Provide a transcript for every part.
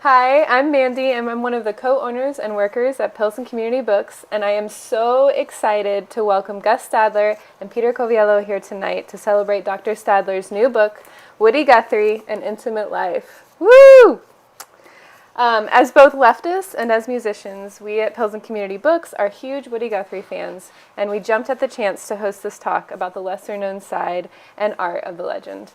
Hi, I'm Mandy, and I'm one of the co-owners and workers at Pilsen Community Books, and I am so excited to welcome Guss Stadler and Peter Coviello here tonight to celebrate Dr. Stadler's new book, Woody Guthrie, An Intimate Life. Woo! As both leftists and as musicians, we at Pilsen Community Books are huge Woody Guthrie fans, and we jumped at the chance to host this talk about the lesser-known side and art of the legend.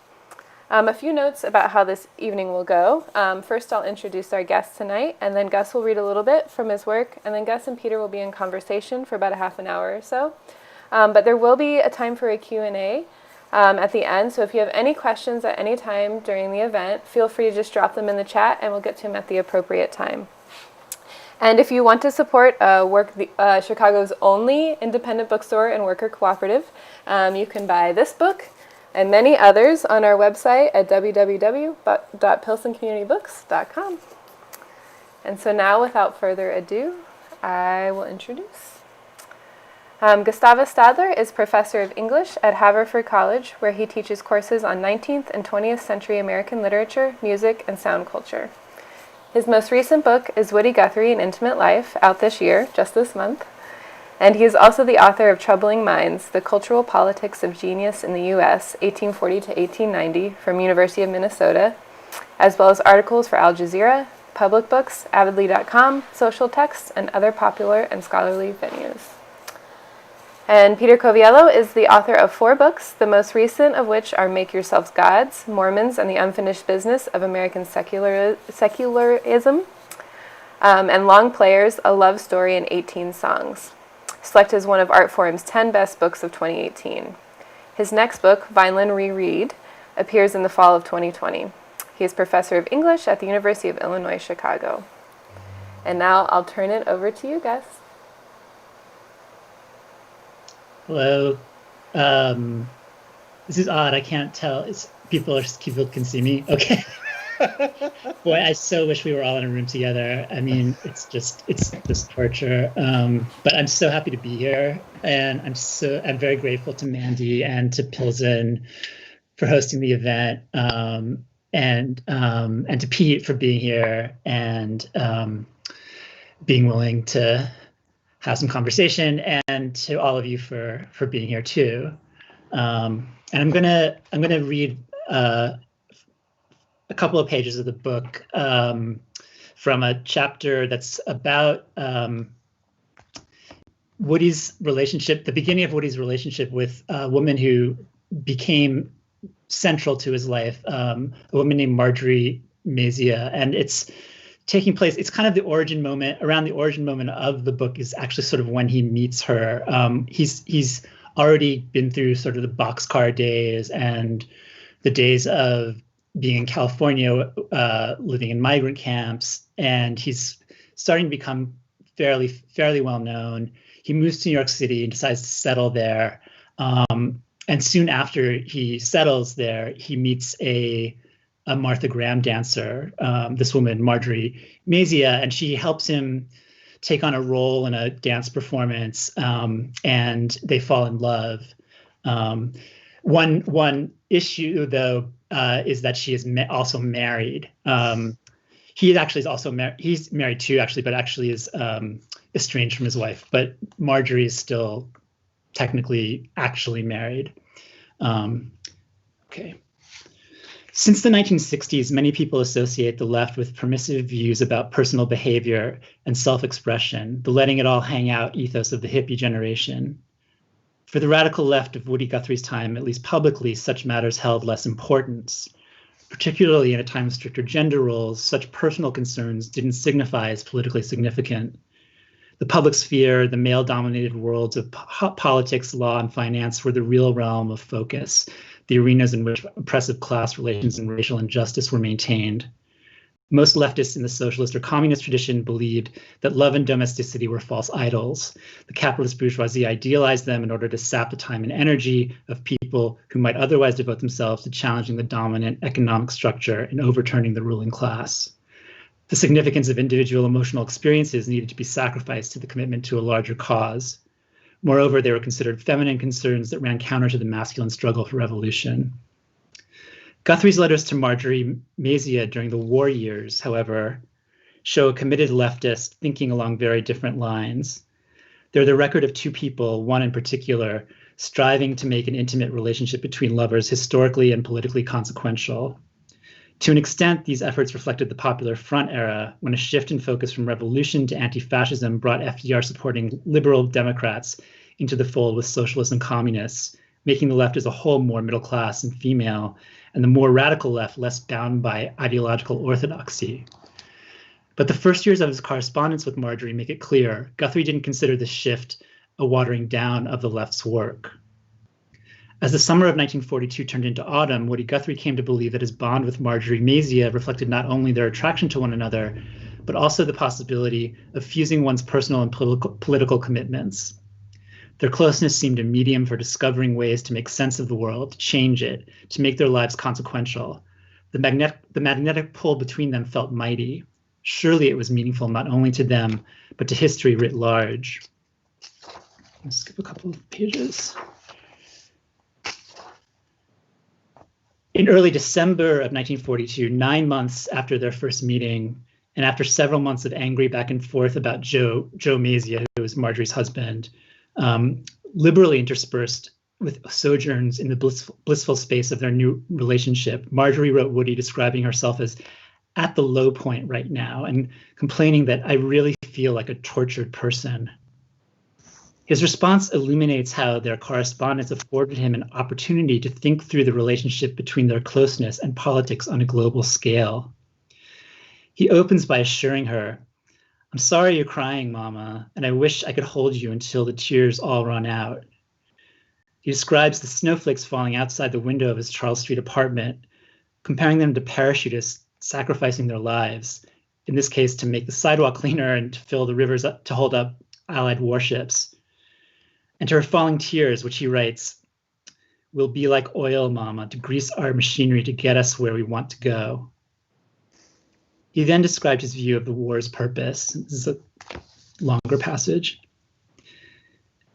A few notes about how this evening will go. First, I'll introduce our guest tonight, and then Guss will read a little bit from his work, and then Guss and Peter will be in conversation for about a half an hour or so. But there will be a time for a Q&A at the end, so if you have any questions at any time during the event, feel free to just drop them in the chat, and we'll get to them at the appropriate time. And if you want to support Chicago's only independent bookstore and worker cooperative, you can buy this book and many others on our website at www.pilsencommunitybooks.com. And so now, without further ado, I will introduce. Gustavus Stadler is professor of English at Haverford College, where he teaches courses on 19th and 20th century American literature, music, and sound culture. His most recent book is Woody Guthrie, An Intimate Life, out this year, just this month. And he is also the author of Troubling Minds, The Cultural Politics of Genius in the U.S., 1840 to 1890, from University of Minnesota, as well as articles for Al Jazeera, Public Books, Avidly.com, Social Texts, and other popular and scholarly venues. And Peter Coviello is the author of 4 books, the most recent of which are Make Yourselves Gods, Mormons and the Unfinished Business of American Secularism, and Long Players, A Love Story in 18 Songs, selected as one of Artforum's 10 best books of 2018. His next book, Vineland Reread, appears in the fall of 2020. He is professor of English at the University of Illinois, Chicago. And now I'll turn it over to you, Guss. Hello. This is odd. I can't tell. People can see me. Okay. Boy, I so wish we were all in a room together. I mean, it's just torture. But I'm so happy to be here, and I'm very grateful to Mandy and to Pilsen for hosting the event, and to Pete for being here and being willing to have some conversation, and to all of you for being here too. And I'm gonna read a couple of pages of the book from a chapter that's about Woody's relationship, the beginning of Woody's relationship with a woman who became central to his life, a woman named Marjorie Mazia. And it's taking place, it's kind of around the origin moment of the book is actually sort of when he meets her. He's already been through sort of the boxcar days and the days of being in California, living in migrant camps, and he's starting to become fairly well known. He moves to New York City and decides to settle there. And soon after he settles there, he meets a Martha Graham dancer, this woman, Marjorie Mazia, and she helps him take on a role in a dance performance, and they fall in love. One issue, though, is that she is also married. He actually is also married. He's married too, actually, but actually is estranged from his wife. But Marjorie is still technically actually married. Okay. Since the 1960s, many people associate the left with permissive views about personal behavior and self-expression, the letting it all hang out ethos of the hippie generation. For the radical left of Woody Guthrie's time, at least publicly, such matters held less importance. Particularly in a time of stricter gender roles, such personal concerns didn't signify as politically significant. The public sphere, the male-dominated worlds of politics, law, and finance were the real realm of focus, the arenas in which oppressive class relations and racial injustice were maintained. Most leftists in the socialist or communist tradition believed that love and domesticity were false idols. The capitalist bourgeoisie idealized them in order to sap the time and energy of people who might otherwise devote themselves to challenging the dominant economic structure and overturning the ruling class. The significance of individual emotional experiences needed to be sacrificed to the commitment to a larger cause. Moreover, they were considered feminine concerns that ran counter to the masculine struggle for revolution. Guthrie's letters to Marjorie Mazia during the war years, however, show a committed leftist thinking along very different lines. They're the record of two people, one in particular, striving to make an intimate relationship between lovers historically and politically consequential. To an extent, these efforts reflected the Popular Front era, when a shift in focus from revolution to anti-fascism brought FDR supporting liberal Democrats into the fold with socialists and communists, making the left as a whole more middle class and female, and the more radical left less bound by ideological orthodoxy. But the first years of his correspondence with Marjorie make it clear Guthrie didn't consider this shift a watering down of the left's work. As the summer of 1942 turned into autumn, Woody Guthrie came to believe that his bond with Marjorie Mazia reflected not only their attraction to one another, but also the possibility of fusing one's personal and political commitments. Their closeness seemed a medium for discovering ways to make sense of the world, to change it, to make their lives consequential. The magnetic pull between them felt mighty. Surely it was meaningful not only to them, but to history writ large. Let's skip a couple of pages. In early December of 1942, 9 months after their first meeting, and after several months of angry back and forth about Joe Mazia, who was Marjorie's husband, liberally interspersed with sojourns in the blissful space of their new relationship, Marjorie wrote Woody describing herself as at the low point right now and complaining that I really feel like a tortured person. His response illuminates how their correspondence afforded him an opportunity to think through the relationship between their closeness and politics on a global scale. He opens by assuring her, "I'm sorry you're crying, Mama, and I wish I could hold you until the tears all run out." He describes the snowflakes falling outside the window of his Charles Street apartment, comparing them to parachutists sacrificing their lives, in this case to make the sidewalk cleaner and to fill the rivers up to hold up Allied warships. And to her falling tears, which he writes, "We'll be like oil, Mama, to grease our machinery to get us where we want to go." He then described his view of the war's purpose. This is a longer passage.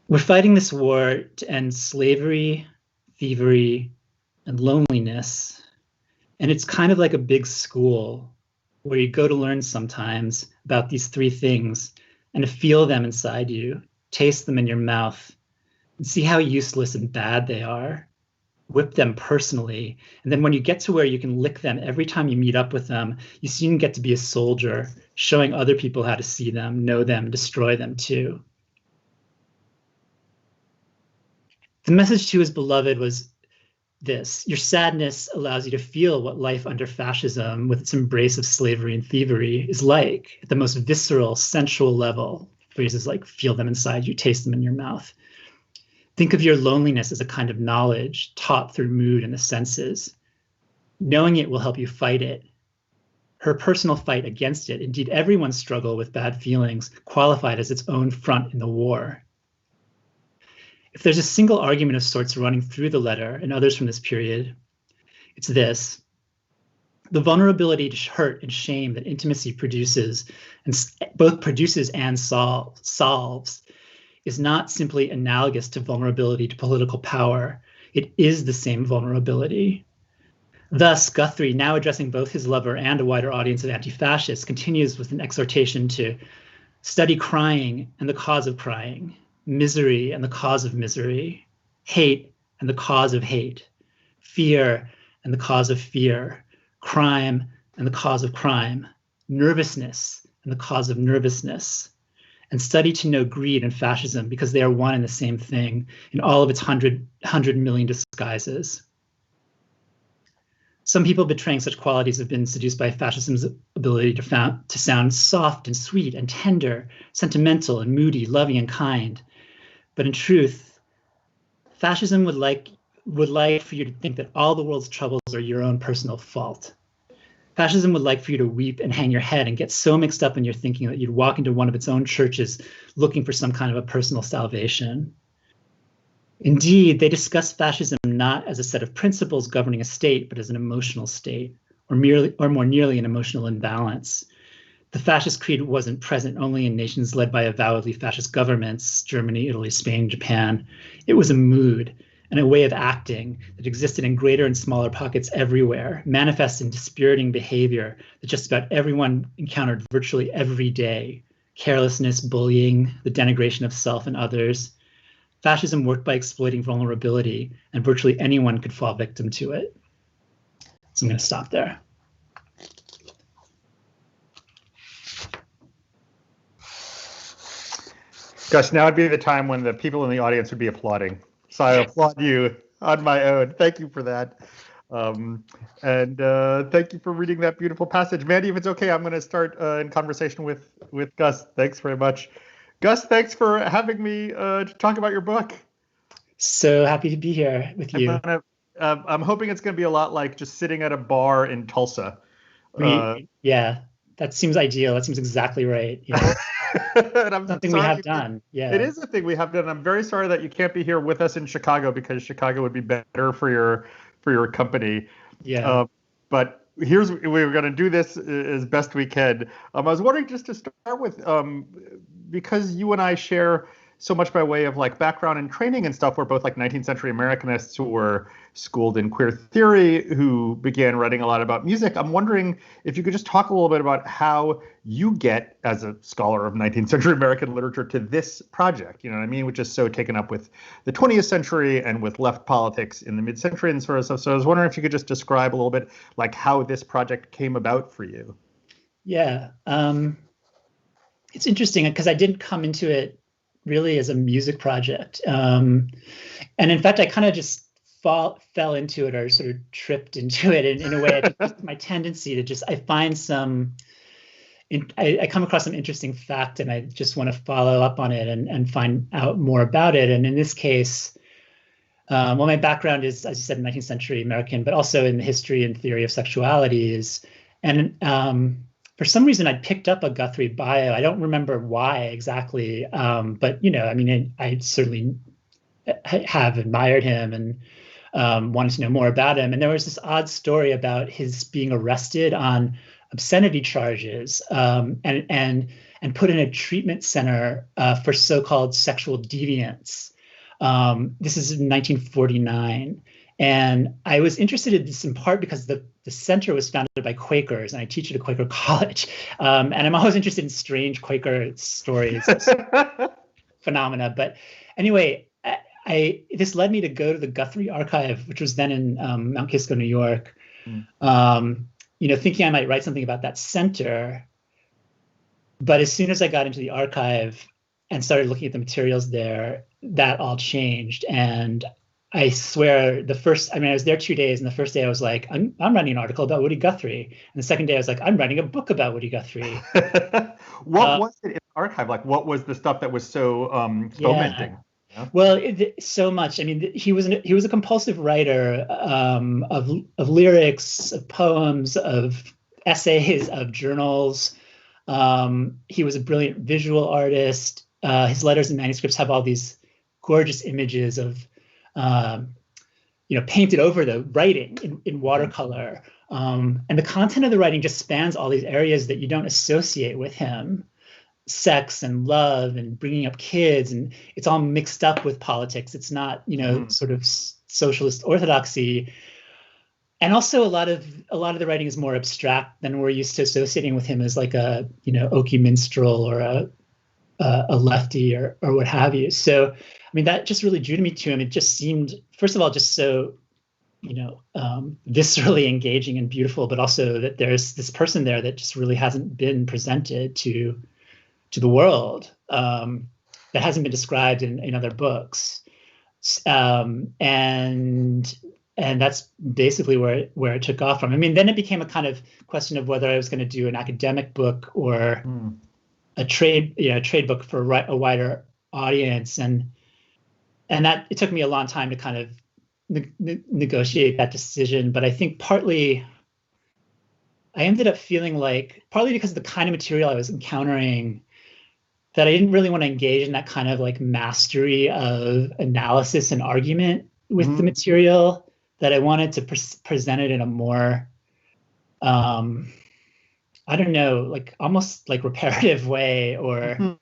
"We're fighting this war to end slavery, thievery, and loneliness. And it's kind of like a big school where you go to learn sometimes about these three things and to feel them inside you, taste them in your mouth, and see how useless and bad they are. Whip them personally. And then when you get to where you can lick them every time you meet up with them, you soon get to be a soldier, showing other people how to see them, know them, destroy them too." The message to his beloved was this: your sadness allows you to feel what life under fascism, with its embrace of slavery and thievery, is like at the most visceral, sensual level. Phrases like feel them inside you, taste them in your mouth. Think of your loneliness as a kind of knowledge taught through mood and the senses. Knowing it will help you fight it. Her personal fight against it, indeed everyone's struggle with bad feelings, qualified as its own front in the war. If there's a single argument of sorts running through the letter and others from this period, it's this: the vulnerability to hurt and shame that intimacy produces, and both produces and solves, is not simply analogous to vulnerability to political power. It is the same vulnerability. Thus, Guthrie, now addressing both his lover and a wider audience of anti-fascists, continues with an exhortation to study crying and the cause of crying, misery and the cause of misery, hate and the cause of hate, fear and the cause of fear, crime and the cause of crime, nervousness and the cause of nervousness, and study to know greed and fascism because they are one and the same thing in all of its 100 million disguises. Some people betraying such qualities have been seduced by fascism's ability to sound soft and sweet and tender, sentimental and moody, loving and kind. But in truth, fascism would like for you to think that all the world's troubles are your own personal fault. Fascism would like for you to weep and hang your head and get so mixed up in your thinking that you'd walk into one of its own churches looking for some kind of a personal salvation. Indeed, they discuss fascism not as a set of principles governing a state, but as an emotional state, or more nearly an emotional imbalance. The fascist creed wasn't present only in nations led by avowedly fascist governments, Germany, Italy, Spain, Japan. It was a mood, and a way of acting that existed in greater and smaller pockets everywhere, manifest in dispiriting behavior that just about everyone encountered virtually every day: carelessness, bullying, the denigration of self and others. Fascism worked by exploiting vulnerability, and virtually anyone could fall victim to it. So I'm going to stop there. Gosh, now would be the time when the people in the audience would be applauding. So I applaud you on my own. Thank you for that. And thank you for reading that beautiful passage. Mandy, if it's okay, I'm going to start in conversation with Guss. Thanks very much. Guss, thanks for having me to talk about your book. So happy to be here with you. I'm hoping it's going to be a lot like just sitting at a bar in Tulsa. Yeah, that seems ideal. That seems exactly right. Yeah. Something we have done. Yeah, it is a thing we have done. I'm very sorry that you can't be here with us in Chicago, because Chicago would be better for your company. Yeah. But we're going to do this as best we can. I was wondering, just to start with, because you and I share so much by way of like background and training and stuff. We're both like 19th century Americanists who were schooled in queer theory, who began writing a lot about music. I'm wondering if you could just talk a little bit about how you get, as a scholar of 19th century American literature, to this project, you know what I mean, which is so taken up with the 20th century and with left politics in the mid-century and sort of stuff. So I was wondering if you could just describe a little bit like how this project came about for you. Yeah. It's interesting because I didn't come into it really as a music project. And in fact, I kind of just fell into it, or sort of tripped into it in a way. I think my tendency to just, I find I come across some interesting fact, and I just want to follow up on it and find out more about it. And in this case, well, my background is, as you said, 19th century American, but also in the history and theory of sexuality for some reason, I picked up a Guthrie bio. I don't remember why exactly, but I mean, I certainly have admired him and wanted to know more about him. And there was this odd story about his being arrested on obscenity charges and put in a treatment center for so-called sexual deviance. This is in 1949. And I was interested in this in part because the center was founded by Quakers, and I teach at a Quaker college. And I'm always interested in strange Quaker stories, phenomena. But anyway, this led me to go to the Guthrie Archive, which was then in Mount Kisco, New York, thinking I might write something about that center. But as soon as I got into the archive and started looking at the materials there, that all changed. And I swear, I was there 2 days, and the first day I was like, I'm writing an article about Woody Guthrie. And the second day I was like, I'm writing a book about Woody Guthrie. What was it in the archive? Like, what was the stuff that was so fomenting? Yeah. Well, so much. I mean, he was a compulsive writer of lyrics, of poems, of essays, of journals. He was a brilliant visual artist. His letters and manuscripts have all these gorgeous images of painted over the writing in watercolor. And the content of the writing just spans all these areas that you don't associate with him. Sex and love and bringing up kids, and it's all mixed up with politics. It's not, sort of socialist orthodoxy. And also a lot of the writing is more abstract than we're used to associating with him as like a, Okie minstrel or a lefty or what have you. So, I mean, that just really drew me to him. It just seemed, first of all, just so, viscerally engaging and beautiful, but also that there's this person there that just really hasn't been presented to the world, that hasn't been described in other books. And that's basically where it took off from. I mean, then it became a kind of question of whether I was going to do an academic book or a trade book for a wider audience, and that it took me a long time to kind of negotiate that decision. But I think partly I ended up feeling like, partly because of the kind of material I was encountering, that I didn't really want to engage in that kind of like mastery of analysis and argument with the material, that I wanted to present it in a more, I don't know, like almost like reparative way, or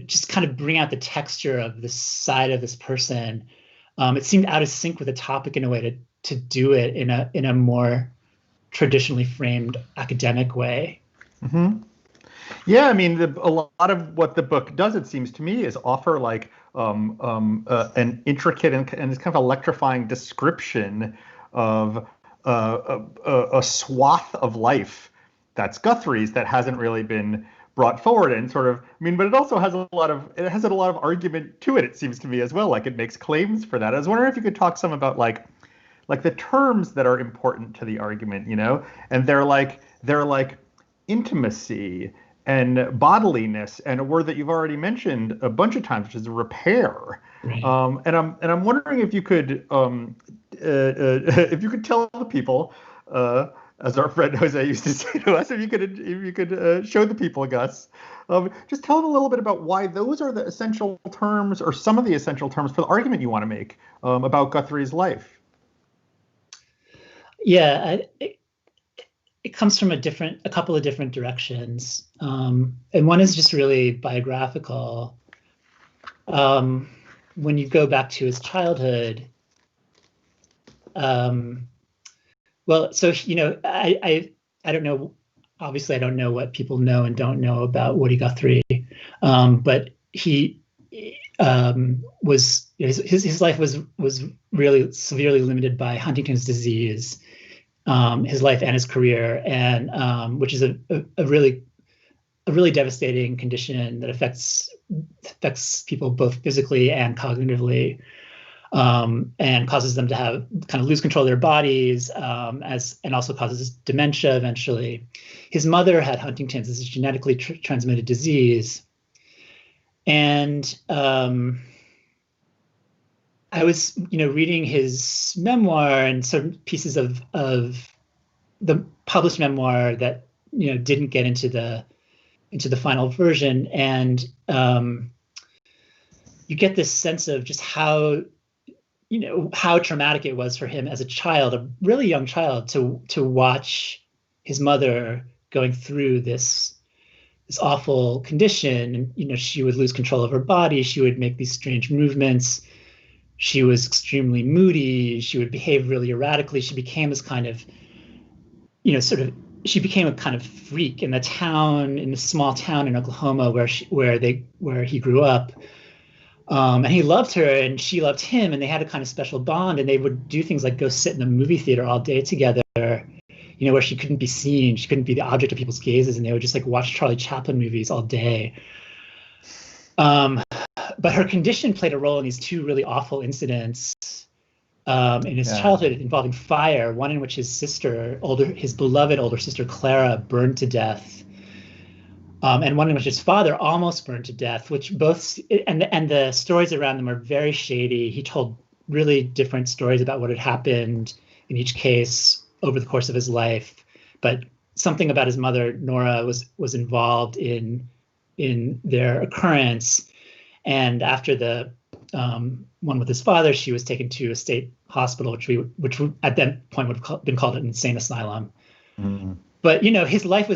just kind of bring out the texture of this side of this person. It seemed out of sync with the topic in a way to do it in a more traditionally framed academic way. Mm-hmm. Yeah, I mean, a lot of what the book does, it seems to me, is offer like an intricate and kind of electrifying description of a swath of life that's Guthrie's that hasn't really been brought forward, and sort of, I mean, but it also has a lot of argument to it. It seems to me as well, like it makes claims for that. I was wondering if you could talk some about like the terms that are important to the argument, and they're like intimacy and bodiliness, and a word that you've already mentioned a bunch of times, which is repair. Right. And I'm wondering if you could tell the people, as our friend Jose used to say to us, if you could show the people, Gus, just tell them a little bit about why those are the essential terms, or some of the essential terms for the argument you want to make about Guthrie's life. Yeah, it comes from a couple of different directions, and one is just really biographical. When you go back to his childhood, well, so I don't know. Obviously, I don't know what people know and don't know about Woody Guthrie, but he was his life was really severely limited by Huntington's disease. His life and his career, and which is a really devastating condition that affects people both physically and cognitively, and causes them to have kind of lose control of their bodies, and also causes dementia eventually. His mother had Huntington's. This is a genetically transmitted disease, and I was, reading his memoir and certain pieces of the published memoir that, didn't get into the final version, and you get this sense of just how traumatic it was for him as a child, a really young child, to watch his mother going through this awful condition. And, she would lose control of her body. She would make these strange movements. She was extremely moody. She would behave really erratically. She became this kind of, she became a kind of freak in the small town in Oklahoma where he grew up. And he loved her and she loved him, and they had a kind of special bond, and they would do things like go sit in the movie theater all day together, where she couldn't be seen. She couldn't be the object of people's gazes, and they would just like watch Charlie Chaplin movies all day. But her condition played a role in these two really awful incidents in his childhood involving fire, one in which his beloved older sister Clara burned to death, and one in which his father almost burned to death, which both, and the stories around them are very shady. He told really different stories about what had happened in each case over the course of his life, but something about his mother, Nora, was involved in their occurrence. And after the one with his father, she was taken to a state hospital, which at that point would have been called an insane asylum. Mm-hmm. But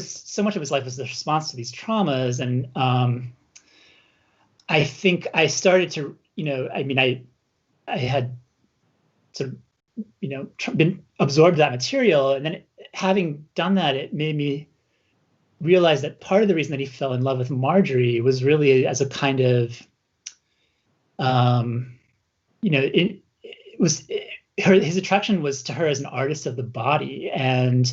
so much of his life was the response to these traumas, and I think I started to, I had sort of, been absorbed that material, and then having done that, it made me realize that part of the reason that he fell in love with Marjorie was really as a kind of his attraction was to her as an artist of the body. And,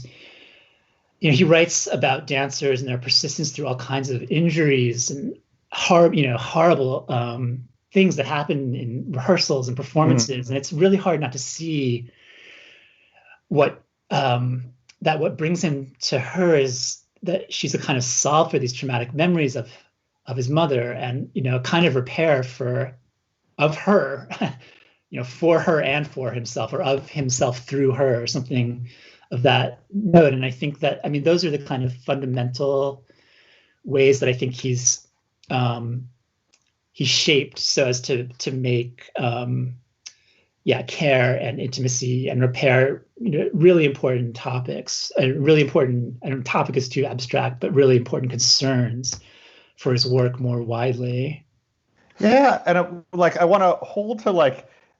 he writes about dancers and their persistence through all kinds of injuries and horrible things that happen in rehearsals and performances. And it's really hard not to see what brings him to her is that she's a kind of solve for these traumatic memories of his mother, and, a kind of repair of her, for her and for himself, or of himself through her, or something of that note. And I think that, those are the kind of fundamental ways that I think he's shaped so as to make care and intimacy and repair, really important topics, really important, I don't know, topic is too abstract, but really important concerns for his work more widely. Yeah, and I want to hold to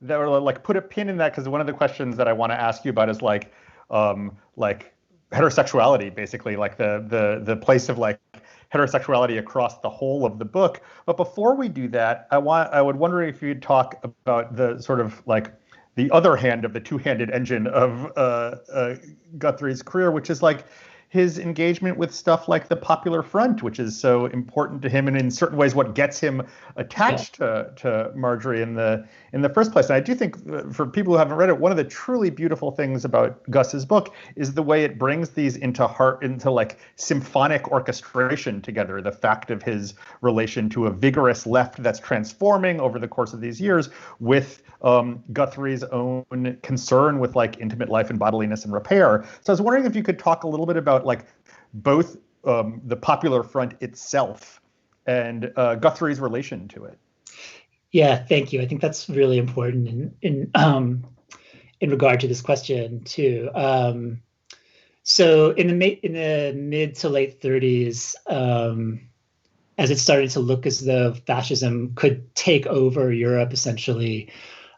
that, or put a pin in that, because one of the questions that I want to ask you about is heterosexuality, basically, like the place of heterosexuality across the whole of the book. But before we do that, I would wonder if you'd talk about the sort of the other hand of the two-handed engine of Guthrie's career, which is his engagement with stuff like the Popular Front, which is so important to him, and in certain ways what gets him attached to Marjorie in the first place. And I do think, for people who haven't read it, one of the truly beautiful things about Gus's book is the way it brings these into symphonic orchestration together. The fact of his relation to a vigorous left that's transforming over the course of these years, with Guthrie's own concern with intimate life and bodiliness and repair. So I was wondering if you could talk a little bit about both the Popular Front itself and Guthrie's relation to it. Yeah, thank you. I think that's really important in regard to this question too. So in the mid to late 30s, as it started to look as though fascism could take over Europe, essentially,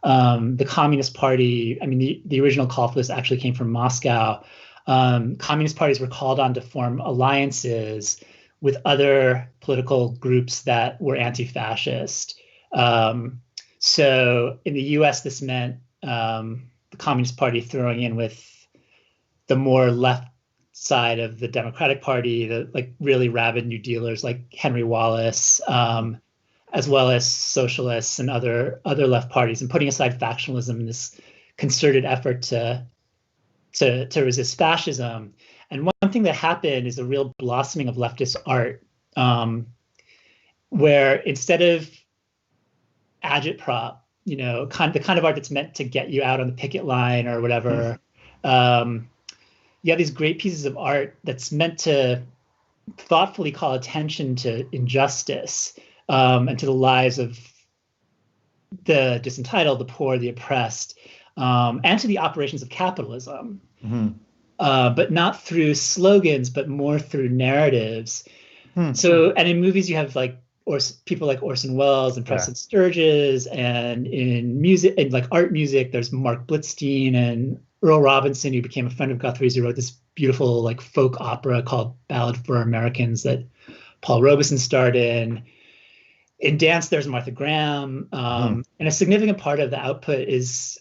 the Communist Party, the original call for this actually came from Moscow. Communist parties were called on to form alliances with other political groups that were anti-fascist. So in the US, this meant the Communist Party throwing in with the more left side of the Democratic Party, the really rabid New Dealers like Henry Wallace, as well as socialists and other left parties, and putting aside factionalism in this concerted effort to resist fascism. And one thing that happened is a real blossoming of leftist art, where instead of agitprop, the kind of art that's meant to get you out on the picket line or whatever, you have these great pieces of art that's meant to thoughtfully call attention to injustice, and to the lives of the disentitled, the poor, the oppressed, and to the operations of capitalism, but not through slogans, but more through narratives. So, and in movies, you have people like Orson Welles and Preston Sturges, and in music, and art music, there's Mark Blitzstein and Earl Robinson, who became a friend of Guthrie's, who wrote this beautiful folk opera called Ballad for Americans that Paul Robeson starred in. In dance, there's Martha Graham, and a significant part of the output is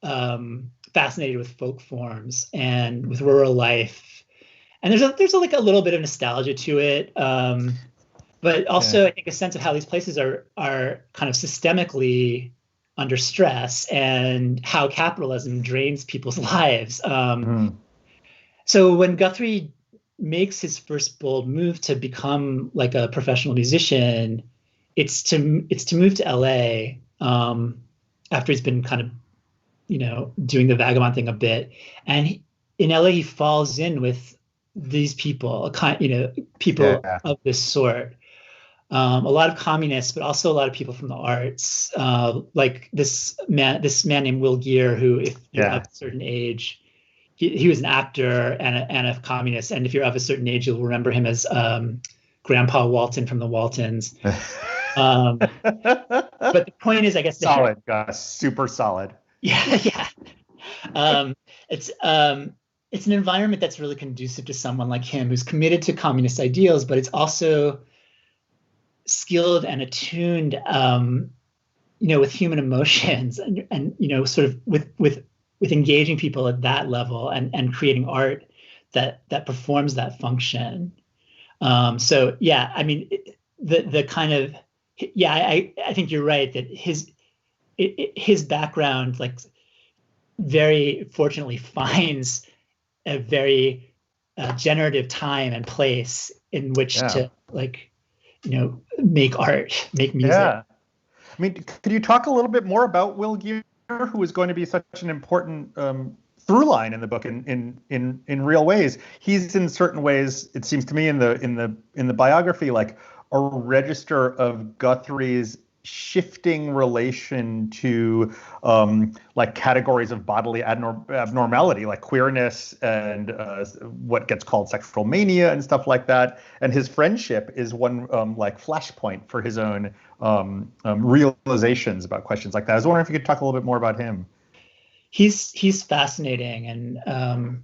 fascinated with folk forms and with rural life, and there's a little bit of nostalgia to it, but also I think a sense of how these places are kind of systemically under stress and how capitalism drains people's lives. So when Guthrie makes his first bold move to become a professional musician, it's to move to LA, after he's been kind of doing the vagabond thing a bit, and in LA he falls in with these people, people of this sort, a lot of communists, but also a lot of people from the arts, like this man named Will Geer, who, if you're of a certain age, he was an actor and a communist. And if you're of a certain age, you'll remember him as Grandpa Walton from the Waltons. But the point is, I guess, solid, Gus, super solid. Yeah. It's an environment that's really conducive to someone like him, who's committed to communist ideals, but it's also skilled and attuned, with human emotions and sort of with engaging people at that level and creating art that performs that function. So yeah, I mean, the kind of, I think you're right that his background, very fortunately finds a very generative time and place in which to make art, make music. Yeah. I mean, could you talk a little bit more about Will Geer, who is going to be such an important through line in the book in real ways? He's in certain ways, it seems to me, in the biography, a register of Guthrie's shifting relation to like categories of bodily abnormality, like queerness and what gets called sexual mania and stuff like that. And his friendship is one like flashpoint for his own realizations about questions like that. I was wondering if you could talk a little bit more about him. He's fascinating, and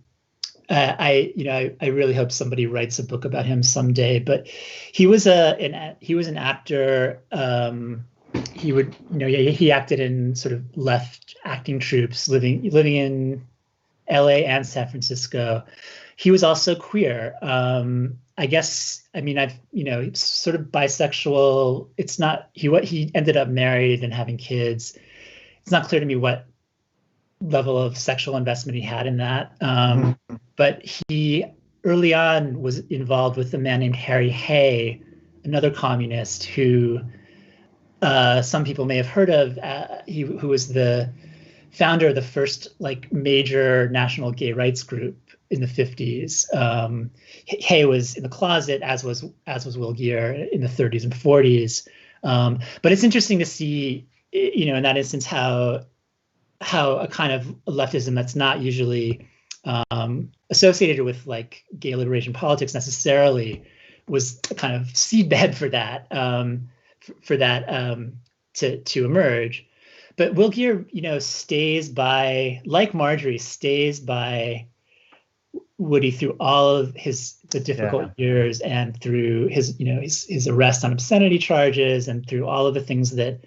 I really hope somebody writes a book about him someday. But he was an actor. He acted in sort of left acting troupes, living in L.A. and San Francisco. He was also queer. I guess, I mean, sort of bisexual. It's not he ended up married and having kids. It's not clear to me what level of sexual investment he had in that. But he early on was involved with a man named Harry Hay, another communist who some people may have heard of. Who was the founder of the first like major national gay rights group in the 50s. Hay was in the closet, as was Will Geer in the 30s and 40s. But it's interesting to see, in that instance, how a kind of leftism that's not usually associated with like gay liberation politics necessarily was a kind of seedbed for that to emerge. But Will Geer, stays by, like Marjorie, stays by Woody through all of the difficult years, and through his arrest on obscenity charges, and through all of the things that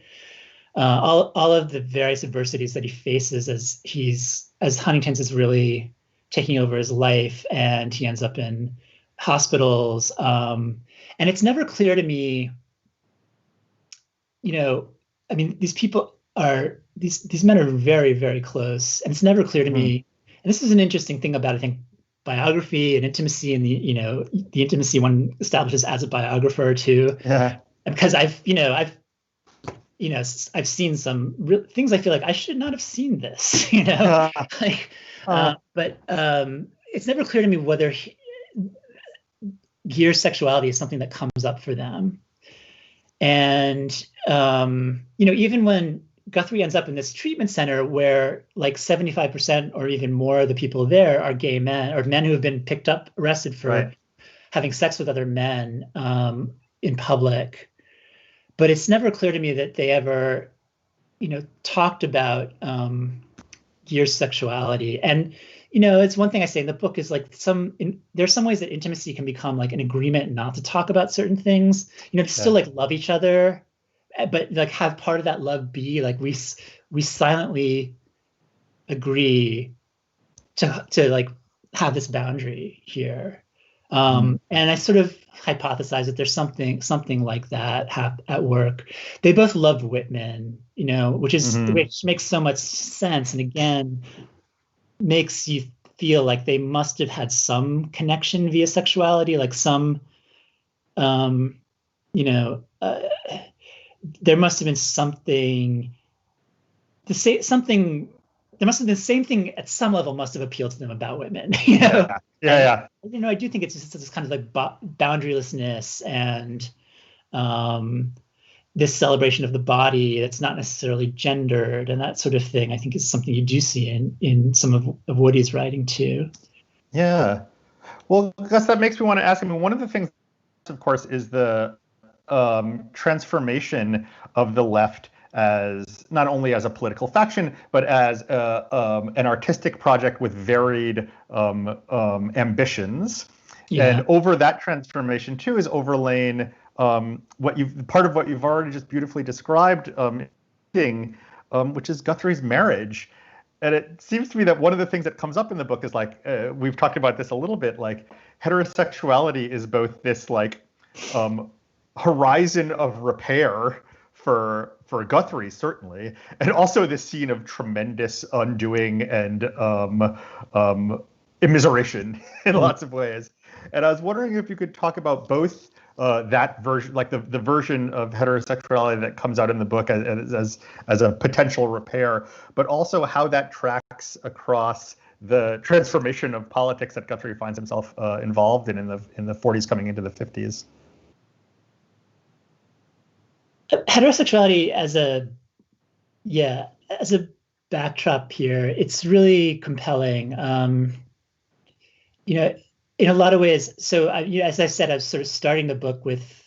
all of the various adversities that he faces as Huntington's is really taking over his life, and he ends up in hospitals. And it's never clear to me, I mean, these men are very, very close, and it's never clear to me. And this is an interesting thing about, I think, biography and intimacy, and the intimacy one establishes as a biographer too. Yeah. Because I've seen some real things I feel like I should not have seen this, but it's never clear to me whether Geer's sexuality is something that comes up for them. And, even when Guthrie ends up in this treatment center where like 75% or even more of the people there are gay men, or men who have been arrested for having sex with other men in public. But it's never clear to me that they ever, talked about Geer's sexuality. And, it's one thing I say in the book is like there's some ways that intimacy can become like an agreement not to talk about certain things, to still like love each other, but like have part of that love be like we silently agree to like have this boundary here. And I sort of hypothesize that there's something like that at work. They both loved Whitman, which makes so much sense. And again, makes you feel like they must have had some connection via sexuality, like some, there must have been something to say, there must have been the same thing at some level must have appealed to them about Whitman. Yeah. I do think it's just this kind of like boundarylessness and this celebration of the body that's not necessarily gendered and that sort of thing. I think is something you do see in some of Woody's writing too. Yeah. Well, Gus, that makes me want to ask. I mean, one of the things, of course, is the transformation of the left as not only as a political faction, but as an artistic project with varied ambitions. Yeah. And over that transformation too is overlain part of what you've already just beautifully described, which is Guthries' marriage. And it seems to me that one of the things that comes up in the book is like we've talked about this a little bit, like heterosexuality is both this like horizon of repair for Guthrie, certainly, and also this scene of tremendous undoing and immiseration in lots of ways. And I was wondering if you could talk about both that version, like the version of heterosexuality that comes out in the book as a potential repair, but also how that tracks across the transformation of politics that Guthrie finds himself involved in the 40s coming into the 50s. heterosexuality as a backdrop here, it's really compelling. In a lot of ways. So, as I said, I was sort of starting the book with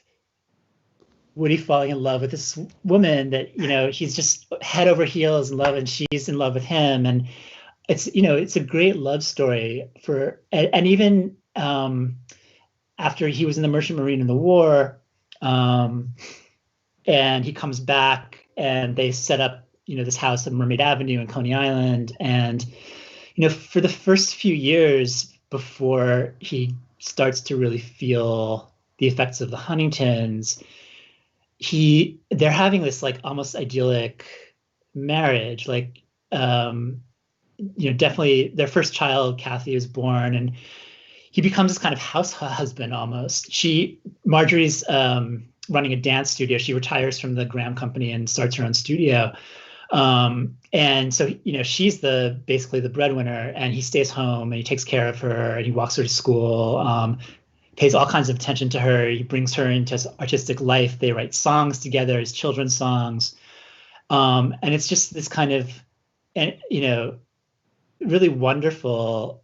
Woody falling in love with this woman that, he's just head over heels in love, and she's in love with him. And it's a great love story and even after he was in the Merchant Marine in the war, and he comes back and they set up, this house on Mermaid Avenue in Coney Island. And, for the first few years before he starts to really feel the effects of the Huntingtons, they're having this like almost idyllic marriage. Like, definitely their first child, Kathy, is born, and he becomes this kind of house husband almost. Marjorie's running a dance studio. She retires from the Graham Company and starts her own studio. And so, she's basically the breadwinner, and he stays home and he takes care of her and he walks her to school, pays all kinds of attention to her. He brings her into his artistic life. They write songs together, his children's songs. And it's just this kind of, really wonderful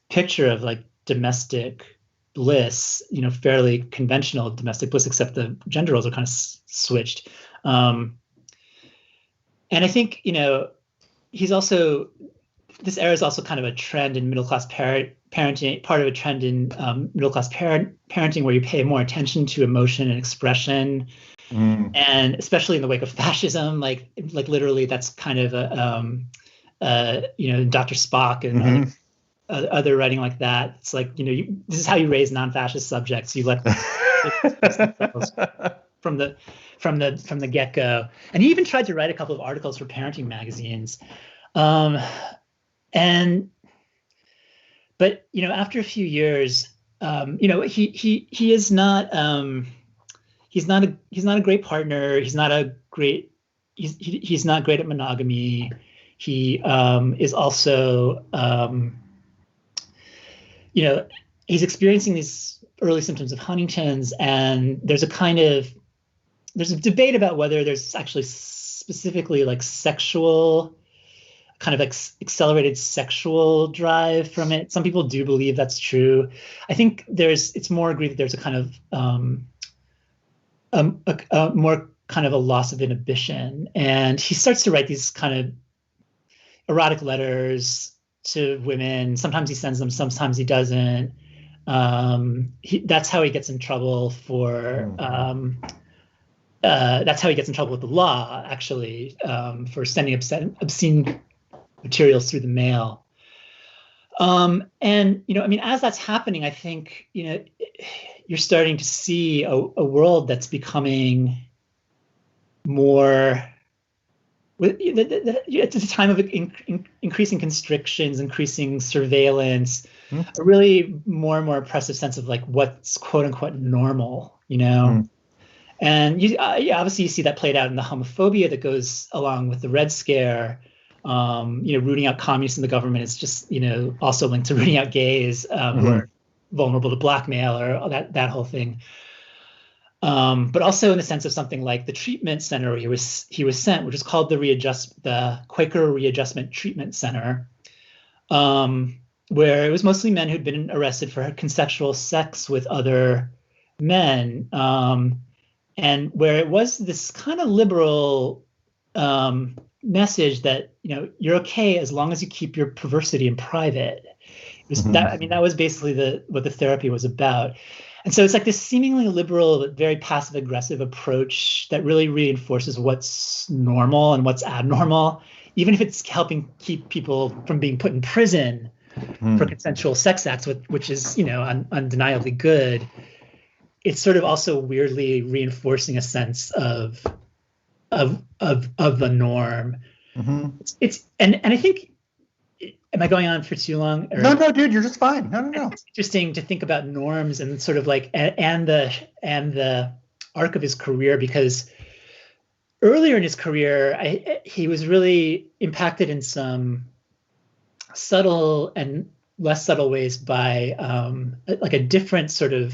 picture of like domestic bliss, fairly conventional domestic bliss, except the gender roles are kind of switched. And I think, he's also, this era is also kind of a trend in middle-class parenting, part of a trend in middle-class parenting where you pay more attention to emotion and expression. And especially in the wake of fascism, like literally that's kind of Dr. Spock and other writing like that. It's like, this is how you raise non-fascist subjects. You let from the get-go. And he even tried to write a couple of articles for parenting magazines. But after a few years, he is not he's not a great partner. He's not great at monogamy. He is also he's experiencing these early symptoms of Huntington's, and there's a debate about whether there's actually specifically like accelerated sexual drive from it. Some people do believe that's true. I think it's more agreed that there's a kind of more kind of a loss of inhibition. And he starts to write these kind of erotic letters to women. Sometimes he sends them, sometimes he doesn't. That's how he gets in trouble that's how he gets in trouble with the law, actually, for sending obscene materials through the mail. As that's happening, I think, you're starting to see a world that's becoming more, at the time of increasing constrictions, increasing surveillance, a really more and more oppressive sense of like what's quote unquote normal, And obviously you see that played out in the homophobia that goes along with the Red Scare. Rooting out communists in the government is just, also linked to rooting out gays who are vulnerable to blackmail or that whole thing. But also in the sense of something like the treatment center where he was sent, which is called the Quaker Readjustment Treatment Center, where it was mostly men who'd been arrested for consensual sex with other men, and where it was this kind of liberal message that you're okay as long as you keep your perversity in private. It was that was basically what the therapy was about. And so it's like this seemingly liberal but very passive aggressive approach that really reinforces what's normal and what's abnormal, even if it's helping keep people from being put in prison for consensual sex acts, which is undeniably good. It's sort of also weirdly reinforcing a sense of the norm. It's and I think, am I going on for too long? No, dude, you're just fine. No. It's interesting to think about norms and sort of like and the arc of his career, because earlier in his career, he was really impacted in some subtle and less subtle ways by like a different sort of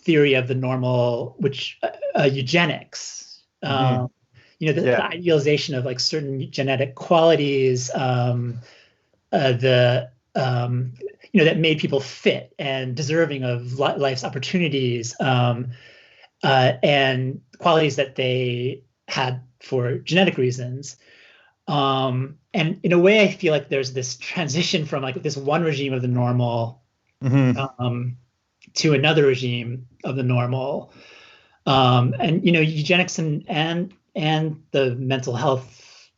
theory of the normal, which eugenics. The idealization of like certain genetic qualities, that made people fit and deserving of life's opportunities, and qualities that they had for genetic reasons. And in a way, I feel like there's this transition from like this one regime of the normal to another regime of the normal. And eugenics and the mental health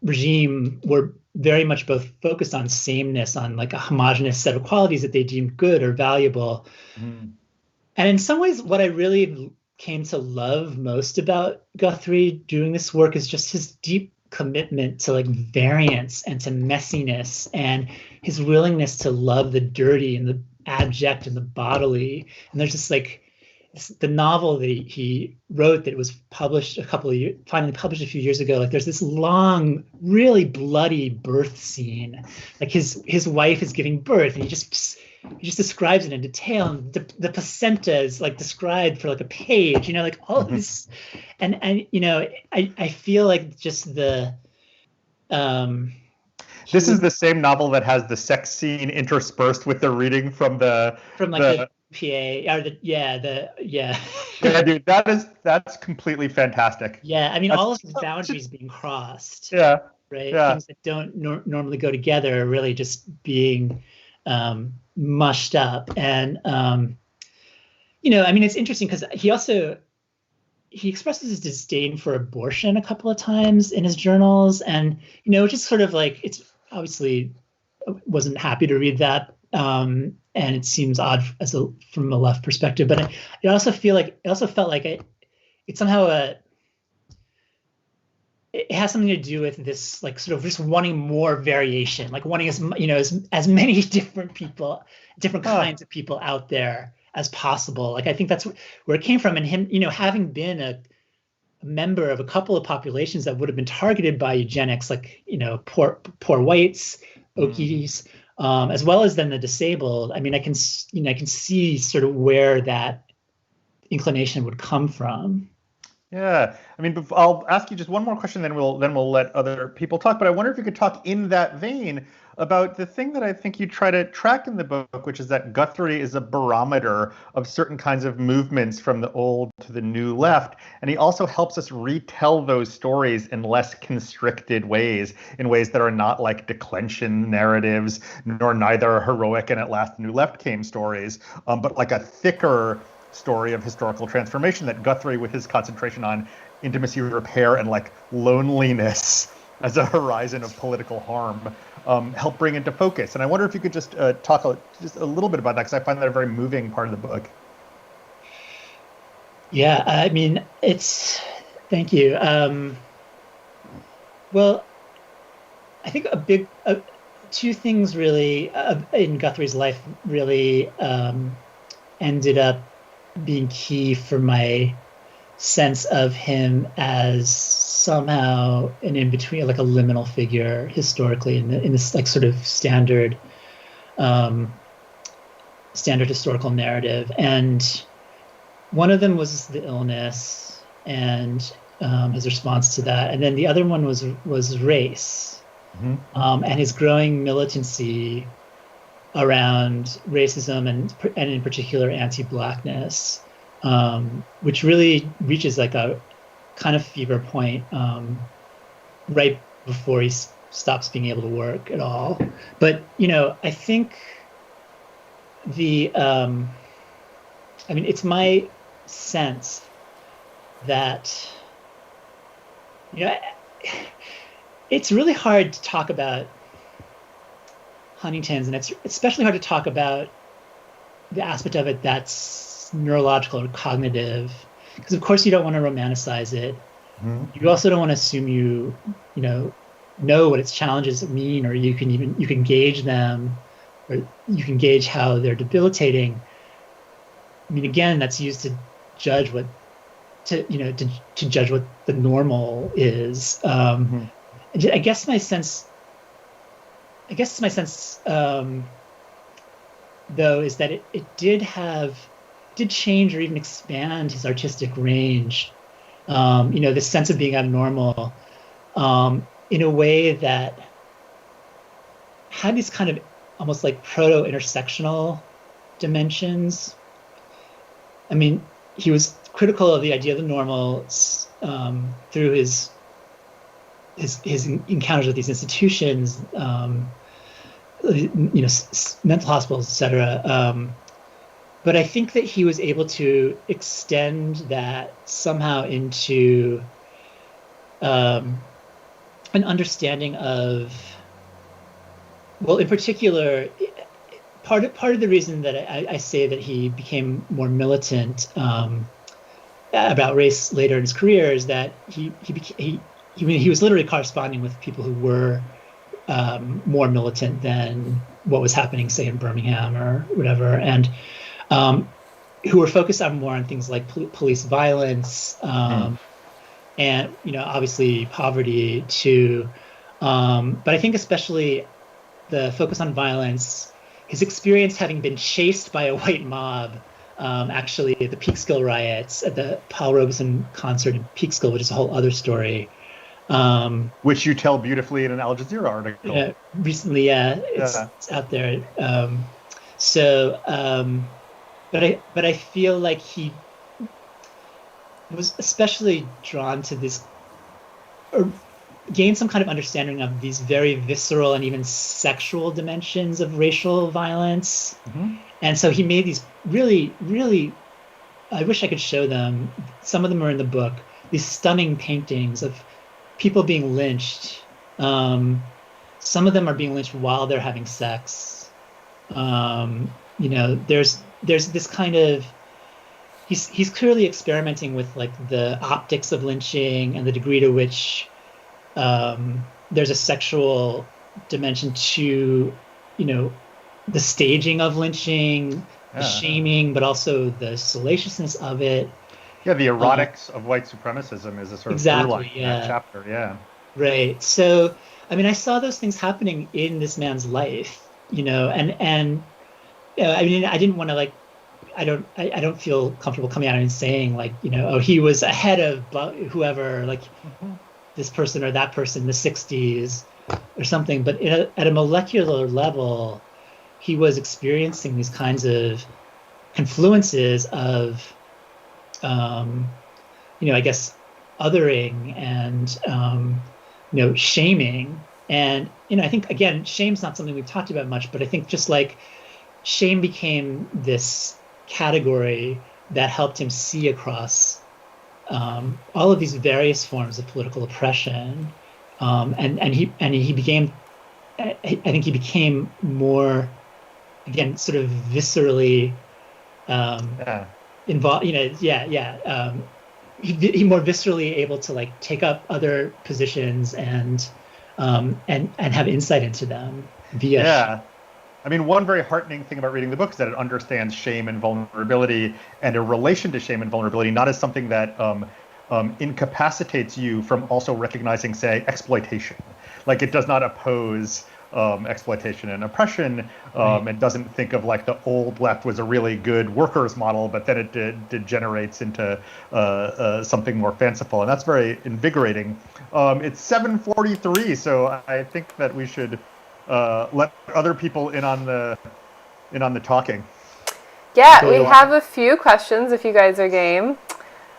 regime were very much both focused on sameness, on like a homogenous set of qualities that they deemed good or valuable. And in some ways, what I really came to love most about Guthrie doing this work is just his deep commitment to like variance and to messiness, and his willingness to love the dirty and the abject and the bodily. And there's just like the novel that he wrote that was published finally published a few years ago. Like there's this long, really bloody birth scene. Like his wife is giving birth, and he just describes it in detail. And the placenta is like described for like a page. Like all of this, and I feel like just the. This is the same novel that has the sex scene interspersed with the reading from the PA or yeah, dude, that's completely fantastic. Yeah, I mean, all of his boundaries being crossed. Yeah, right. Yeah. Things that don't normally go together are really just being mushed up. And I mean, it's interesting because he expresses his disdain for abortion a couple of times in his journals, and just sort of like, it's obviously wasn't happy to read that, and it seems odd from a left perspective. But it also felt like it somehow it has something to do with this like sort of just wanting more variation, like wanting as many different people, different kinds of people out there as possible. Like I think that's where it came from, and him, having been a member of a couple of populations that would have been targeted by eugenics, like poor whites, Okies, as well as then the disabled. I mean, I can see sort of where that inclination would come from. Yeah, I mean, I'll ask you just one more question, then we'll let other people talk. But I wonder if you could talk in that vein about the thing that I think you try to track in the book, which is that Guthrie is a barometer of certain kinds of movements from the old to the new left. And he also helps us retell those stories in less constricted ways, in ways that are not like declension narratives, nor neither heroic and at last the new left came stories, but like a thicker story of historical transformation that Guthrie, with his concentration on intimacy repair and like loneliness as a horizon of political harm, help bring into focus. And I wonder if you could just talk just a little bit about that, because I find that a very moving part of the book. Yeah, I mean, thank you. Well, I think two things really in Guthrie's life really ended up being key for my sense of him as somehow an in-between, like a liminal figure historically in this like sort of standard historical narrative. And one of them was the illness and his response to that, and then the other one was race, and his growing militancy around racism and in particular anti-Blackness, which really reaches like a kind of fever point right before he stops being able to work at all. But I think it's my sense that it's really hard to talk about Huntington's, and it's especially hard to talk about the aspect of it that's neurological or cognitive, because of course you don't want to romanticize it. You also don't want to assume you know what its challenges mean, or you can gauge them, or you can gauge how they're debilitating. I mean, again, that's used to judge what the normal is. I guess my sense, though, is that it did did change or even expand his artistic range. This sense of being abnormal in a way that had these kind of almost like proto-intersectional dimensions. I mean, he was critical of the idea of the normal through his encounters with these institutions, mental hospitals, etc. But I think that he was able to extend that somehow into an understanding of, well, in particular, part of the reason that I say that he became more militant about race later in his career is that he was literally corresponding with people who were more militant than what was happening, say, in Birmingham or whatever, and who were focused more on things like police violence and obviously poverty too. But I think especially the focus on violence, his experience having been chased by a white mob, actually at the Peekskill riots at the Paul Robeson concert in Peekskill, which is a whole other story. Which you tell beautifully in an Al Jazeera article. Recently, it's out there. But I feel like he was especially drawn to this, or gained some kind of understanding of these very visceral and even sexual dimensions of racial violence. Mm-hmm. And so he made these really, really, I wish I could show them. Some of them are in the book, these stunning paintings of people being lynched. Some of them are being lynched while they're having sex. There's this kind of, he's clearly experimenting with like the optics of lynching and the degree to which there's a sexual dimension to, the staging of lynching, the shaming, but also the salaciousness of it. Yeah, the erotics of white supremacism is a sort of through line in that chapter. Yeah. Right. So, I mean, I saw those things happening in this man's life, and I mean, I didn't want to I don't feel comfortable coming out and saying he was ahead of whoever, this person or that person in the 60s or something. But at a molecular level, he was experiencing these kinds of confluences of, I guess, othering and, shaming. And, I think, again, shame's not something we've talked about much, but I think just shame became this category that helped him see across all of these various forms of political oppression. And he became, I think he became more, again, sort of viscerally involved, he more viscerally able to take up other positions and have insight into them via. I mean, one very heartening thing about reading the book is that it understands shame and vulnerability and a relation to shame and vulnerability, not as something that incapacitates you from also recognizing, say, exploitation. It does not oppose exploitation and oppression. It doesn't think of the old left was a really good workers model, but then it degenerates into something more fanciful. And that's very invigorating. It's 7:43, so I think that we should let other people in on the talking. Yeah, we have a few questions if you guys are game.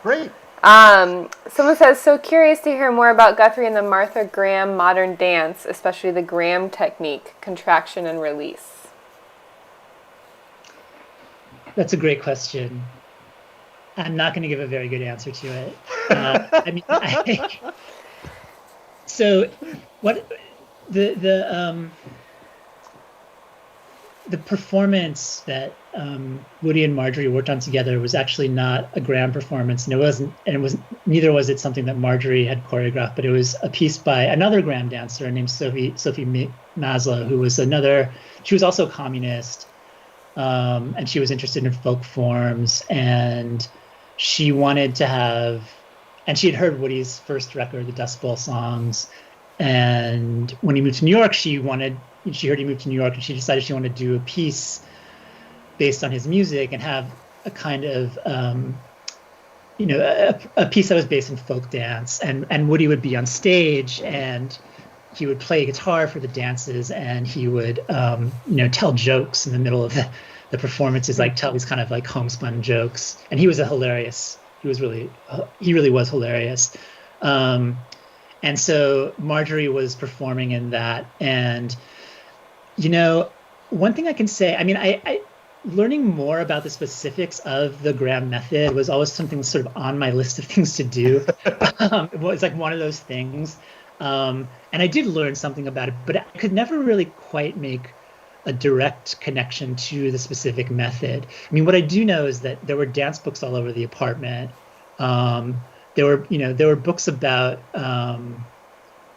Great. Someone says, so curious to hear more about Guthrie and the Martha Graham modern dance, especially the Graham technique, contraction and release. That's a great question. I'm not going to give a very good answer to it. So what the performance that Woody and Marjorie worked on together was actually not a Graham performance, and neither was it something that Marjorie had choreographed, but it was a piece by another Graham dancer named Sophie Maslow, who was she was also a communist, and she was interested in folk forms, and she wanted to have, and she had heard Woody's first record, the Dust Bowl songs, and when he moved to New York, she heard he moved to New York, and she decided she wanted to do a piece based on his music and have a kind of a piece that was based in folk dance, and Woody would be on stage and he would play guitar for the dances, and he would tell jokes in the middle of the performances, like tell these kind of like homespun jokes, and he really was hilarious. And so Marjorie was performing in that, and one thing I can say, I mean, I learning more about the specifics of the Graham method was always something sort of on my list of things to do. It was like one of those things. And I did learn something about it, but I could never really quite make a direct connection to the specific method. I mean, what I do know is that there were dance books all over the apartment. There were books about,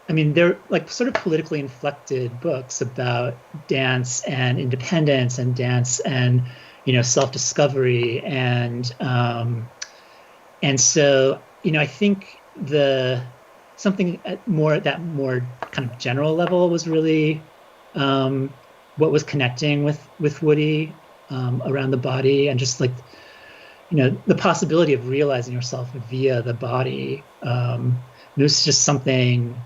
they're like sort of politically inflected books about dance and independence and dance and, self-discovery. And so, I think something at that more kind of general level was really what was connecting with Woody around the body, and just like, the possibility of realizing yourself via the body. It was just something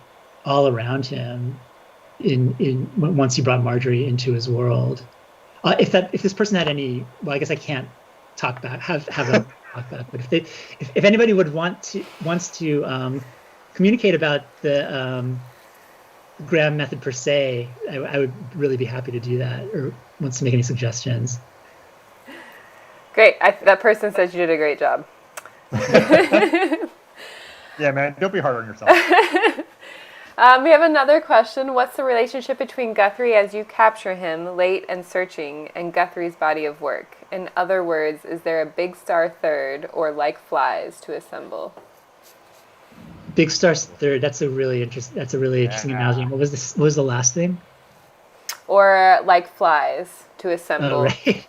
all around him once he brought Marjorie into his world. If this person had any, well, I guess I can't talk back, have a talk back, but if anybody wants to communicate about the Graham method per se, I would really be happy to do that, or wants to make any suggestions. Great. That person says you did a great job. Yeah, man, don't be hard on yourself. We have another question. What's the relationship between Guthrie as you capture him, late and searching, and Guthrie's body of work? In other words, is there a big star third, or like flies to assemble? Big star third. That's a really interesting analogy. What was the last thing? Or like flies to assemble. Oh, right.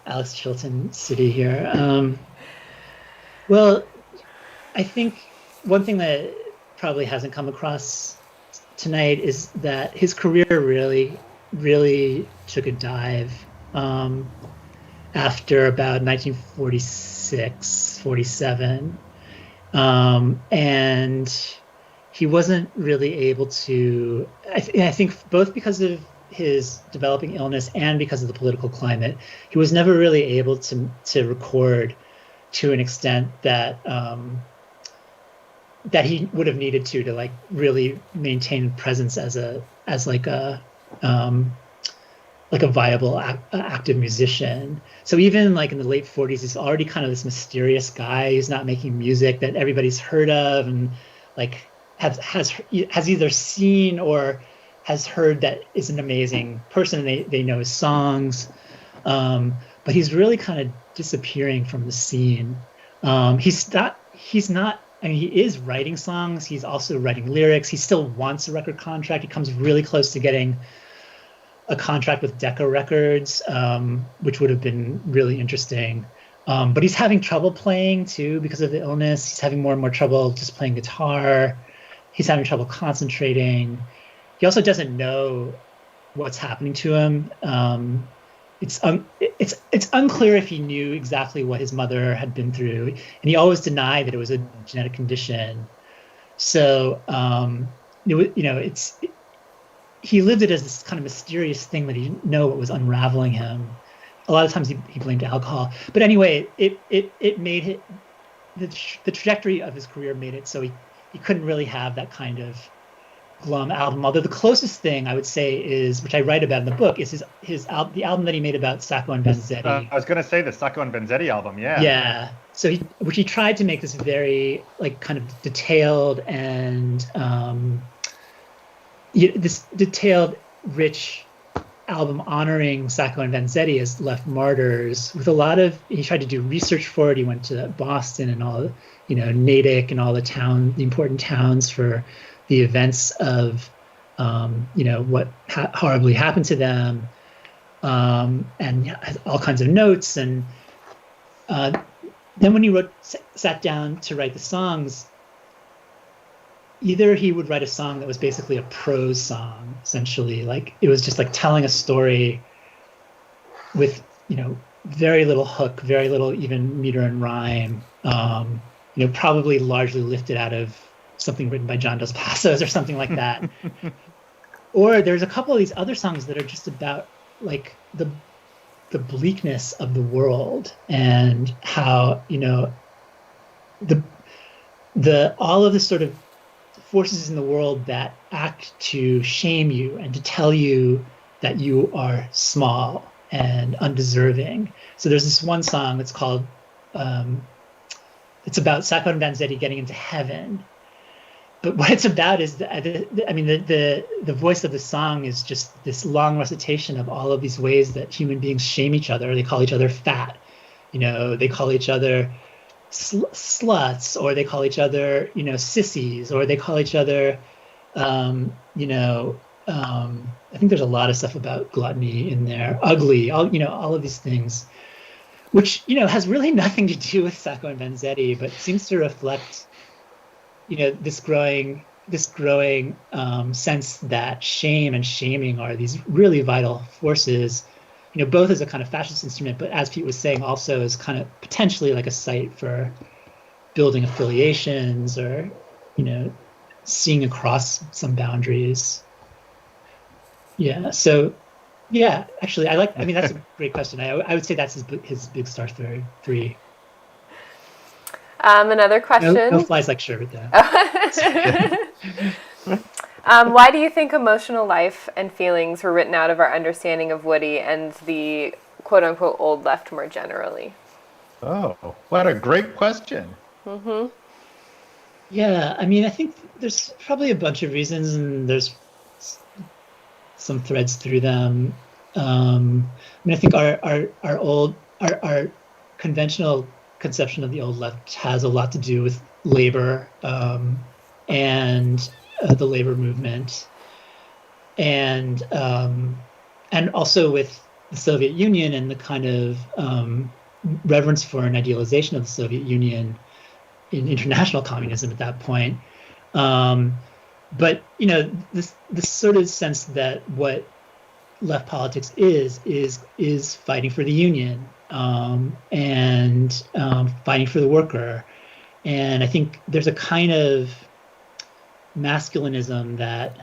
Alex Chilton City here. Well, I think one thing that probably hasn't come across tonight is that his career really, really took a dive after about 1946, 47. And he wasn't really able to, I think both because of his developing illness and because of the political climate, he was never really able to record to an extent that that he would have needed to like really maintain presence as a viable active musician. So even like in the late 40s, he's already kind of this mysterious guy who's not making music that everybody's heard of, and like has either seen or has heard that is an amazing person, and they know his songs. But he's really kind of disappearing from the scene. He's not, I mean, he is writing songs. He's also writing lyrics. He still wants a record contract. He comes really close to getting a contract with Decca Records, which would have been really interesting. But he's having trouble playing too because of the illness. He's having more and more trouble just playing guitar. He's having trouble concentrating. He also doesn't know what's happening to him. It's unclear if he knew exactly what his mother had been through, and he always denied that it was a genetic condition. So he lived it as this kind of mysterious thing that he didn't know what was unraveling him. A lot of times he blamed alcohol, but anyway, it made it, the trajectory of his career made it so he couldn't really have that kind of glum album. Although the closest thing I would say is, which I write about in the book, is the album that he made about Sacco and Vanzetti. I was going to say the Sacco and Vanzetti album, yeah. Yeah. So he tried to make this very like kind of detailed and this detailed, rich album honoring Sacco and Vanzetti as left martyrs. With a lot of, he tried to do research for it. He went to Boston and all, Natick and all the important towns for the events of, what horribly happened to them, and all kinds of notes. And then when he sat down to write the songs, either he would write a song that was basically a prose song, essentially, like it was just like telling a story with very little hook, very little even meter and rhyme. Probably largely lifted out of something written by John Dos Passos or something like that. Or there's a couple of these other songs that are just about like the bleakness of the world and how the all of the sort of forces in the world that act to shame you and to tell you that you are small and undeserving. So there's this one song that's called it's about Sacco and Vanzetti getting into heaven. But what it's about is, the voice of the song is just this long recitation of all of these ways that human beings shame each other. They call each other fat, they call each other sluts, or they call each other, sissies, or they call each other, I think there's a lot of stuff about gluttony in there, ugly, all of these things, which, has really nothing to do with Sacco and Vanzetti, but seems to reflect this growing sense that shame and shaming are these really vital forces, both as a kind of fascist instrument, but as Pete was saying, also as kind of potentially like a site for building affiliations or, seeing across some boundaries. Yeah. So, yeah, actually, that's a great question. I would say that's his big star three. Another question. No flies like Sherbet, though. Why do you think emotional life and feelings were written out of our understanding of Woody and the quote-unquote old left more generally? Oh, what a great question. Mm-hmm. Yeah, I think there's probably a bunch of reasons, and there's some threads through them. I think our conventional conception of the old left has a lot to do with labor and the labor movement, and also with the Soviet Union and the kind of reverence for an idealization of the Soviet Union in international communism at that point. But this sort of sense that what left politics is fighting for the union and fighting for the worker. And I think there's a kind of masculinism that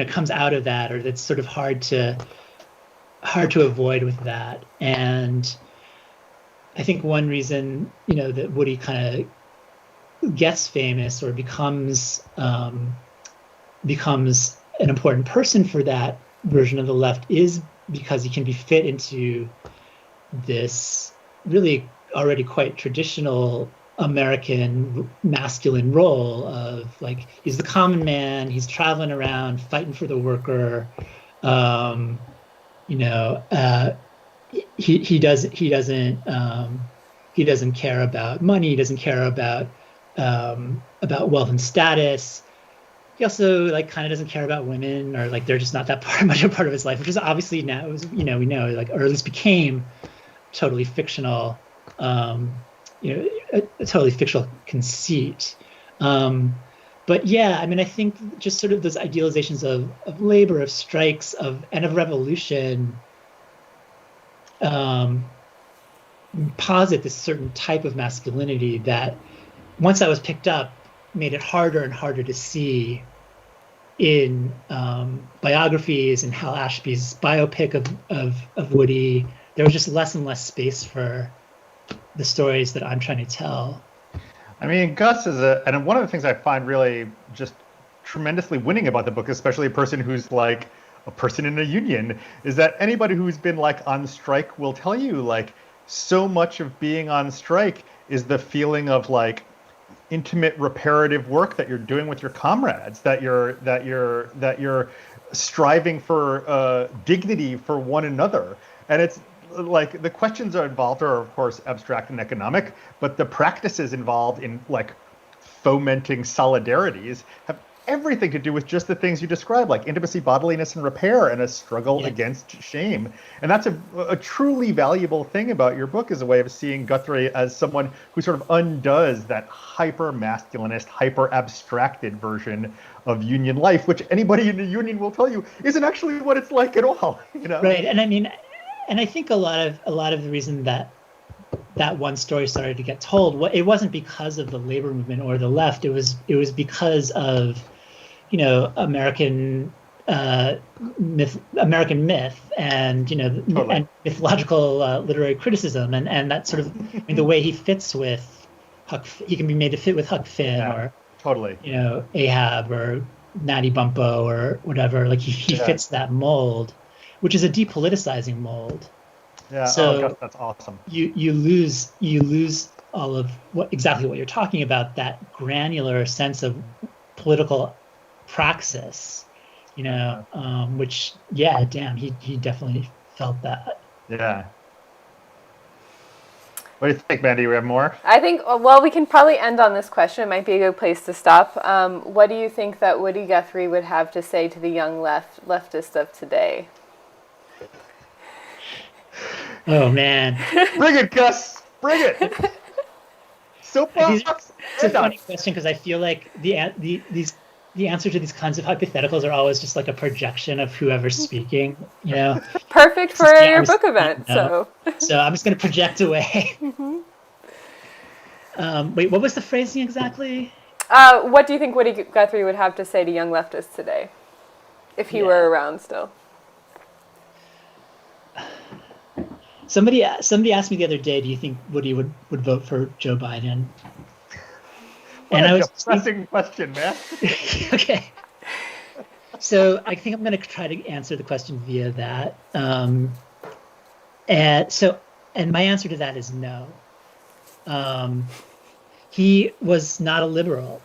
comes out of that, or that's sort of hard to avoid with that. And I think one reason that Woody kind of gets famous or becomes an important person for that version of the left is because he can be fit into this really already quite traditional American masculine role of like, he's the common man, he's traveling around fighting for the worker. He doesn't care about money, he doesn't care about wealth and status. He also kind of doesn't care about women, or they're just not that much a part of his life, which is obviously now, we know, or at least became totally fictional, a totally fictional conceit. But yeah, I think just sort of those idealizations of labor, of strikes, and of revolution posit this certain type of masculinity that, once that was picked up, made it harder and harder to see in biographies and Hal Ashby's biopic of Woody. There was just less and less space for the stories that I'm trying to tell. Guss is and one of the things I find really just tremendously winning about the book, especially a person who's like a person in a union, is that anybody who's been on strike will tell you so much of being on strike is the feeling of intimate reparative work that you're doing with your comrades, that you're striving for dignity for one another. And it's the questions are involved are of course abstract and economic, but the practices involved in fomenting solidarities everything to do with just the things you described, like intimacy, bodiliness, and repair, and a struggle against shame. And that's a truly valuable thing about your book, is a way of seeing Guthrie as someone who sort of undoes that hyper-masculinist, hyper-abstracted version of union life, which anybody in the union will tell you isn't actually what it's like at all. Right. And I mean, and I think a lot of the reason that one story started to get told, it wasn't because of the labor movement or the left. It was because of, American myth and Totally. and mythological literary criticism, and that sort of, I mean, the way he fits with he can be made to fit with Huck Finn, or totally, Ahab or Natty Bumppo or whatever. Like he fits that mold, which is a depoliticizing mold. Yeah. So that's awesome. You lose all of exactly what you're talking about, that granular sense of political praxis, which, damn, he definitely felt that. Yeah. What do you think, Mandy? We have more? I think, we can probably end on this question. It might be a good place to stop. What do you think that Woody Guthrie would have to say to the young leftist of today? Oh, man. Bring it, Gus. Bring it. Soapbox. It's a funny question, because I feel like the answer to these kinds of hypotheticals are always just like a projection of whoever's speaking, Perfect for your book event. So I'm just going to project away. Wait, what was the phrasing exactly? What do you think Woody Guthrie would have to say to young leftists today, if he were around still? Somebody asked me the other day, do you think Woody would vote for Joe Biden? What a depressing question, man. Okay. So I think I'm going to try to answer the question via that. And my answer to that is no. He was not a liberal.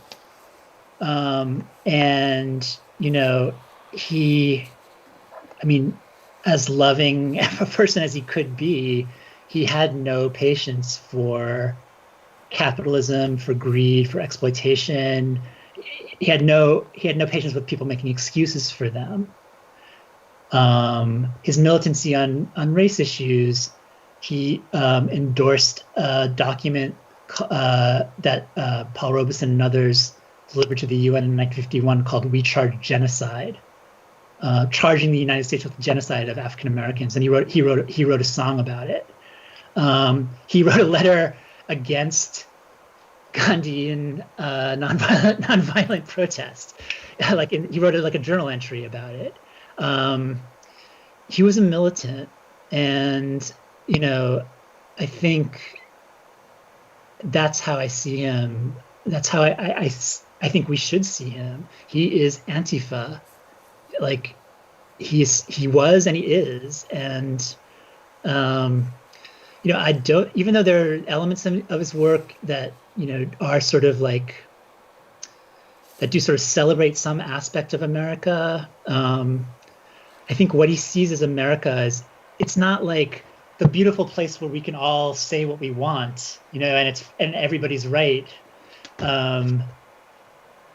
As loving a person as he could be, he had no patience for capitalism, for greed, for exploitation. He had no patience with people making excuses for them. His militancy on race issues, he endorsed a document that Paul Robeson and others delivered to the UN in 1951 called "We Charge Genocide," charging the United States with the genocide of African Americans, and he wrote a song about it. He wrote a letter against Gandhian nonviolent protest. He wrote a journal entry about it. He was a militant, and I think that's how I see him. That's how I think we should see him. He is Antifa. He was and he is, and I don't, even though there are elements of his work that are sort of that do sort of celebrate some aspect of America. I think what he sees as America is, it's not like the beautiful place where we can all say what we want, and everybody's right.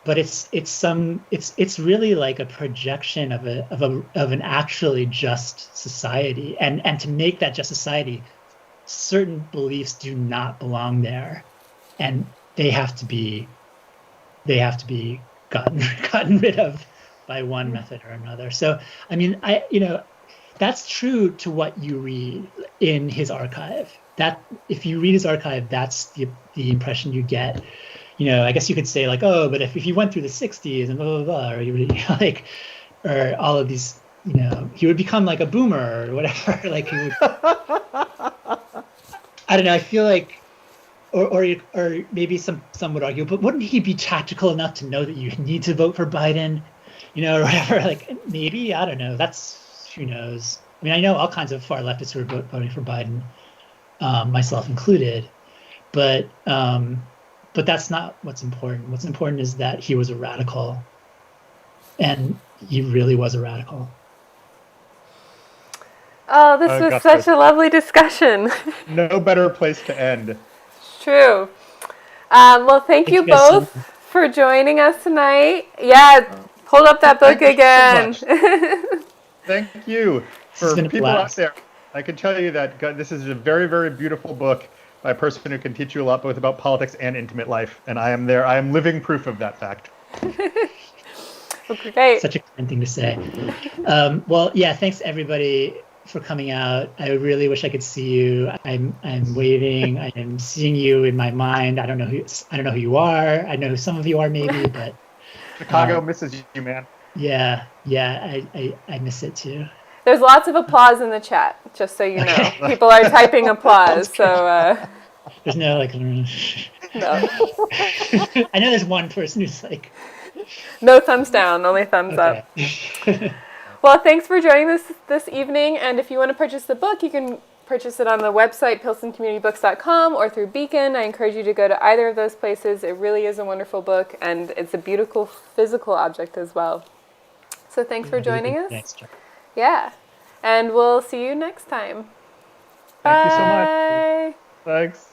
But it's really like a projection of an actually just society, and to make that just society, certain beliefs do not belong there, and they have to be gotten rid of by one method or another. So that's true to what you read in his archive. That if you read his archive, that's the impression you get. I guess you could say but if he went through the 60s and blah, blah, blah, or he would, or all of these, he would become like a boomer or whatever. He would, I don't know. I feel like, or maybe some would argue, but wouldn't he be tactical enough to know that you need to vote for Biden, or whatever? Maybe, I don't know. Who knows? I mean, I know all kinds of far leftists who are voting for Biden, myself included, but that's not what's important. What's important is that he was a radical, and he really was a radical. Oh, this was such a lovely discussion. No better place to end. True. Well, thank you both for joining us tonight. Yeah, hold up that book again. Thank you. For people out there, I can tell you that this is a very, very beautiful book by a person who can teach you a lot both about politics and intimate life. And I am there. I am living proof of that fact. Great. Such a kind thing to say. Well, yeah, thanks everybody for coming out. I really wish I could see you. I'm waving. I am seeing you in my mind. I don't know who you are. I know who some of you are maybe, but Chicago misses you, man. Yeah, I miss it too. There's lots of applause in the chat, just so you know. Okay. People are typing applause, so there's no like no. I know there's one person who's like no thumbs down, only thumbs up. Well, thanks for joining us this evening, and if you want to purchase the book, you can purchase it on the website pilsoncommunitybooks.com or through Beacon. I encourage you to go to either of those places. It really is a wonderful book, and it's a beautiful physical object as well. So thanks for joining us. Thanks, Chuck. Yeah, and we'll see you next time. Thank you so much. Bye. Thanks.